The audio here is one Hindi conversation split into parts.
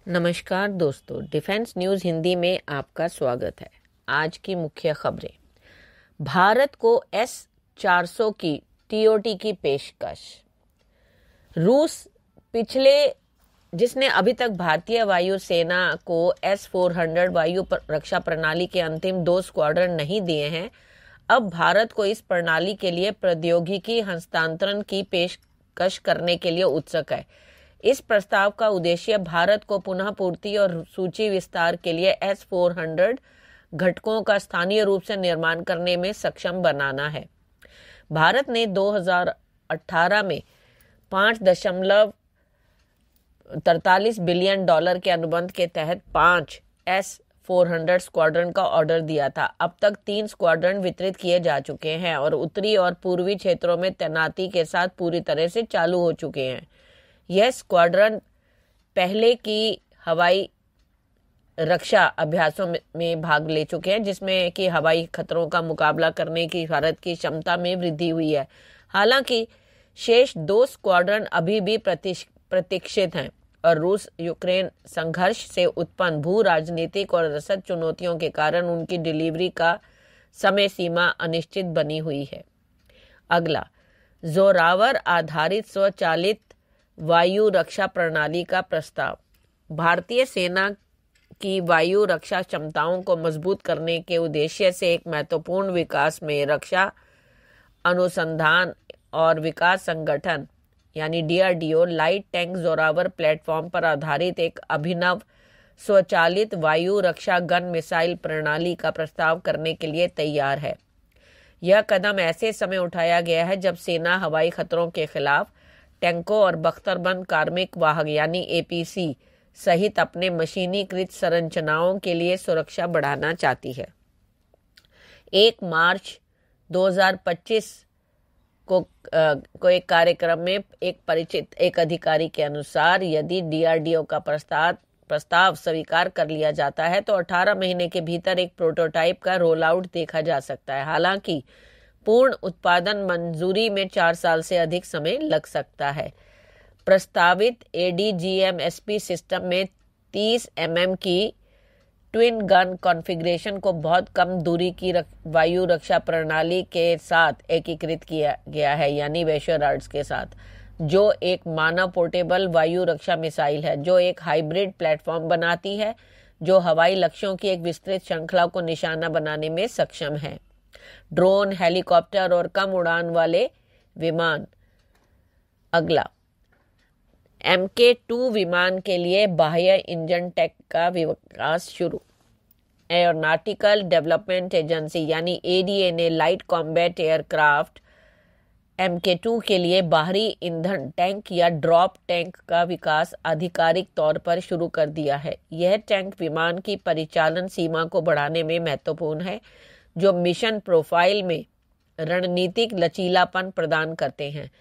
नमस्कार दोस्तों, डिफेंस न्यूज़ हिंदी में आपका स्वागत है। आज की मुख्य खबरें। भारत को S-400 की TOT की पेशकश। रूस जिसने अभी तक भारतीय वायुसेना को S-400 वायु रक्षा प्रणाली के अंतिम 2 स्क्वाड्रन नहीं दिए हैं, अब भारत को इस प्रणाली के लिए प्रौद्योगिकी हस्तांतरण की पेशकश करने के लिए उत्सुक है। इस प्रस्ताव का उद्देश्य भारत को पुनः पूर्ति और सूची विस्तार के लिए S-400 घटकों का स्थानीय रूप से निर्माण करने में सक्षम बनाना है। भारत ने 2018 में $5.43 बिलियन के अनुबंध के तहत 5 S-400 स्क्वाड्रन का ऑर्डर दिया था। अब तक 3 स्क्वाड्रन वितरित किए जा चुके हैं और उत्तरी और पूर्वी क्षेत्रों में तैनाती के साथ पूरी तरह से चालू हो चुके हैं। यह स्क्वाड्रन पहले की हवाई रक्षा अभ्यासों में भाग ले चुके हैं, जिसमें कि हवाई खतरों का मुकाबला करने की भारत की क्षमता में वृद्धि हुई है। हालांकि शेष 2 स्क्वाड्रन अभी भी प्रतीक्षित हैं और रूस यूक्रेन संघर्ष से उत्पन्न भू राजनीतिक और रसद चुनौतियों के कारण उनकी डिलीवरी का समय सीमा अनिश्चित बनी हुई है। अगला, जोरावर आधारित स्वचालित वायु रक्षा प्रणाली का प्रस्ताव। भारतीय सेना की वायु रक्षा क्षमताओं को मजबूत करने के उद्देश्य से एक महत्वपूर्ण विकास में रक्षा अनुसंधान और विकास संगठन यानी DRDO light tank Zorawar platform पर आधारित एक अभिनव स्वचालित वायु रक्षा गन मिसाइल प्रणाली का प्रस्ताव करने के लिए तैयार है। यह कदम ऐसे समय उठाया गया है जब सेना हवाई खतरों के खिलाफ टैंकों और बख्तरबंद कार्मिक वाहक यानी APC सहित अपने मशीनीकृत संरचनाओं के लिए सुरक्षा बढ़ाना चाहती है। 1 मार्च 2025 को एक कार्यक्रम में एक अधिकारी के अनुसार यदि DRDO का प्रस्ताव स्वीकार कर लिया जाता है तो 18 महीने के भीतर एक प्रोटोटाइप का रोल आउट देखा जा सकता है। हालांकि पूर्ण उत्पादन मंजूरी में 4 साल से अधिक समय लग सकता है। प्रस्तावित ADGM-SP सिस्टम में 30 mm की ट्विन गन कॉन्फ़िगरेशन को बहुत कम दूरी की वायु रक्षा प्रणाली के साथ एकीकृत किया गया है यानी वेशरार्ड्स के साथ, जो एक मानव पोर्टेबल वायु रक्षा मिसाइल है जो एक हाइब्रिड प्लेटफॉर्म बनाती है जो हवाई लक्ष्यों की एक विस्तृत श्रृंखला को निशाना बनाने में सक्षम है। ड्रोन, हेलीकॉप्टर और कम उड़ान वाले विमान। अगला, MK2 विमान के लिए बाह्य इंजन टेक का विकास शुरू। एरोनॉटिकल डेवलपमेंट एजेंसी यानी ADA ने लाइट कॉम्बैट एयरक्राफ्ट MK2 के लिए बाहरी ईंधन टैंक या ड्रॉप टैंक का विकास आधिकारिक तौर पर शुरू कर दिया है। यह टैंक विमान की परिचालन सीमा को बढ़ाने में महत्वपूर्ण है, जो मिशन प्रोफाइल में रणनीतिक लचीलापन प्रदान करते हैं।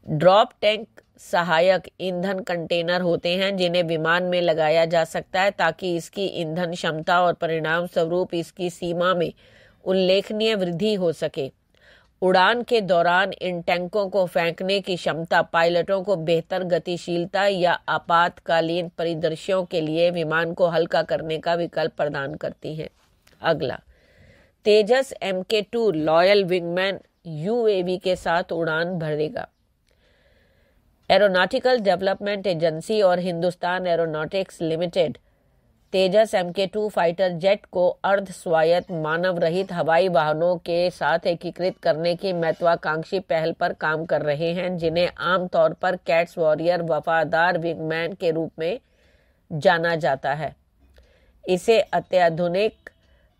ड्रॉप टैंक सहायक ईंधन कंटेनर होते हैं जिन्हें विमान में लगाया जा सकता है ताकि इसकी ईंधन क्षमता और परिणाम स्वरूप इसकी सीमा में उल्लेखनीय वृद्धि हो सके। उड़ान के दौरान इन टैंकों को फेंकने की क्षमता पायलटों को बेहतर गतिशीलता या आपातकालीन परिदृश्यों के लिए विमान को हल्का करने का विकल्प प्रदान करती है। अगला, तेजस MK2 लॉयल विंगमैन UAV के साथ उड़ान भरेगा। एरोनॉटिकल डेवलपमेंट एजेंसी और हिंदुस्तान एरोनॉटिक्स लिमिटेड तेजस MK2 फाइटर जेट को अर्ध स्वायत्त मानव रहित हवाई वाहनों के साथ एकीकृत करने की महत्वाकांक्षी पहल पर काम कर रहे हैं, जिन्हें आमतौर पर कैट्स वॉरियर वफादार विंगमैन के रूप में जाना जाता है। इसे अत्याधुनिक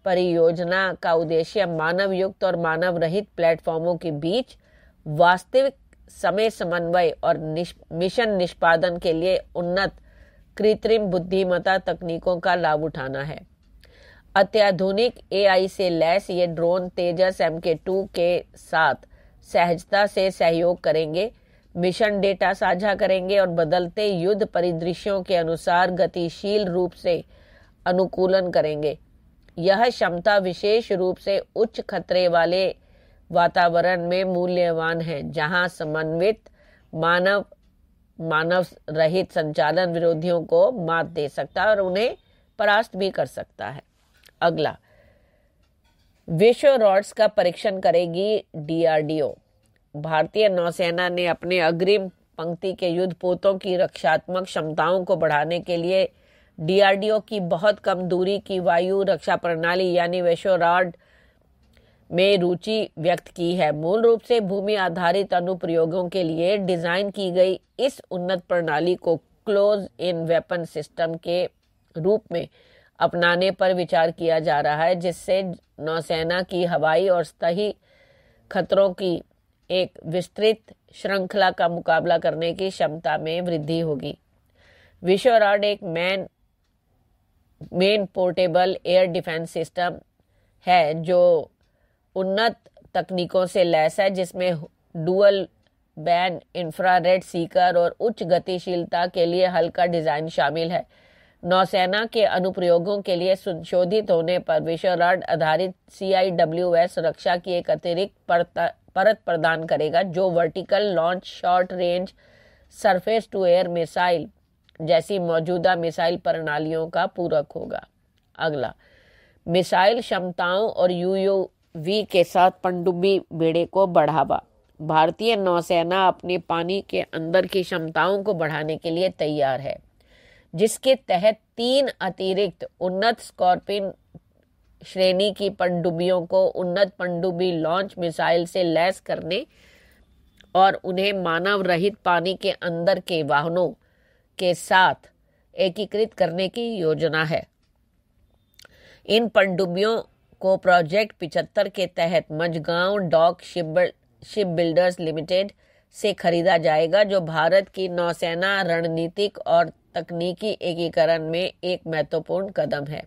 परियोजना का उद्देश्य मानव युक्त और मानव रहित प्लेटफॉर्मों के बीच वास्तविक समय समन्वय और मिशन निष्पादन के लिए उन्नत कृत्रिम बुद्धिमत्ता तकनीकों का लाभ उठाना है। अत्याधुनिक AI से लैस ये ड्रोन तेजस MK2 के साथ सहजता से सहयोग करेंगे, मिशन डेटा साझा करेंगे और बदलते युद्ध परिदृश्यों के अनुसार गतिशील रूप से अनुकूलन करेंगे। यह क्षमता विशेष रूप से उच्च खतरे वाले वातावरण में मूल्यवान है, जहां समन्वित मानव मानव रहित संचालन विरोधियों को मात दे सकता है और उन्हें परास्त भी कर सकता है। अगला, विश्व रॉड्स का परीक्षण करेगी डीआरडीओ। भारतीय नौसेना ने अपने अग्रिम पंक्ति के युद्धपोतों की रक्षात्मक क्षमताओं को बढ़ाने के लिए डीआरडीओ की बहुत कम दूरी की वायु रक्षा प्रणाली यानी विश्व रॉड में रुचि व्यक्त की है। मूल रूप से भूमि आधारित अनुप्रयोगों के लिए डिजाइन की गई इस उन्नत प्रणाली को क्लोज इन वेपन सिस्टम के रूप में अपनाने पर विचार किया जा रहा है, जिससे नौसेना की हवाई और सतही खतरों की एक विस्तृत श्रृंखला का मुकाबला करने की क्षमता में वृद्धि होगी। विश्व रॉड एक main portable air defence system है जो उन्नत तकनीकों से लैस है, जिसमें डुअल बैंड इंफ्रारेड सीकर और उच्च गतिशीलता के लिए हल्का डिजाइन शामिल है। नौसेना के अनुप्रयोगों के लिए संशोधित होने पर विश्व रॉड आधारित CIWS रक्षा की एक अतिरिक्त परत प्रदान करेगा जो vertical launch short range surface to air missile जैसी मौजूदा मिसाइल प्रणालियों का पूरक होगा। अगला, मिसाइल क्षमताओं और UUV के साथ पनडुब्बी बेड़े को बढ़ावा। भारतीय नौसेना अपने पानी के अंदर की क्षमताओं को बढ़ाने के लिए तैयार है, जिसके तहत 3 अतिरिक्त उन्नत स्कॉर्पियन श्रेणी की पनडुब्बियों को उन्नत पनडुब्बी लॉन्च मिसाइल से लैस करने और उन्हें मानव रहित पानी के अंदर के वाहनों के साथ एकीकृत करने की योजना है। इन पनडुब्बियों को प्रोजेक्ट 75 के तहत Mazagon dock shipbuilders limited से खरीदा जाएगा, जो भारत की नौसेना रणनीतिक और तकनीकी एकीकरण में एक महत्वपूर्ण कदम है।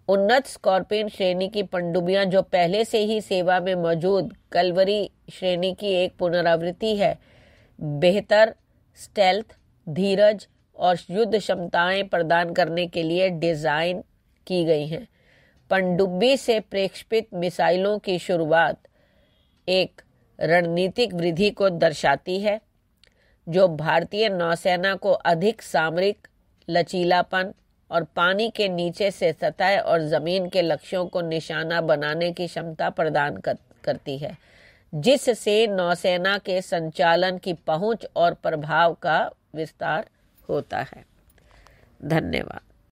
उन्नत स्कॉर्पियन श्रेणी की पनडुब्बियां, जो पहले से ही सेवा में मौजूद कलवरी श्रेणी की एक पुनरावृत्ति है, बेहतर स्टेल्थ, धीरज और युद्ध क्षमताएं प्रदान करने के लिए डिजाइन की गई हैं। पनडुब्बी से प्रेक्षपित मिसाइलों की शुरुआत एक रणनीतिक वृद्धि को दर्शाती है, जो भारतीय नौसेना को अधिक सामरिक लचीलापन और पानी के नीचे से सतह और जमीन के लक्ष्यों को निशाना बनाने की क्षमता प्रदान करती है, जिससे नौसेना के संचालन की पहुंच और प्रभाव का विस्तार होता है। धन्यवाद।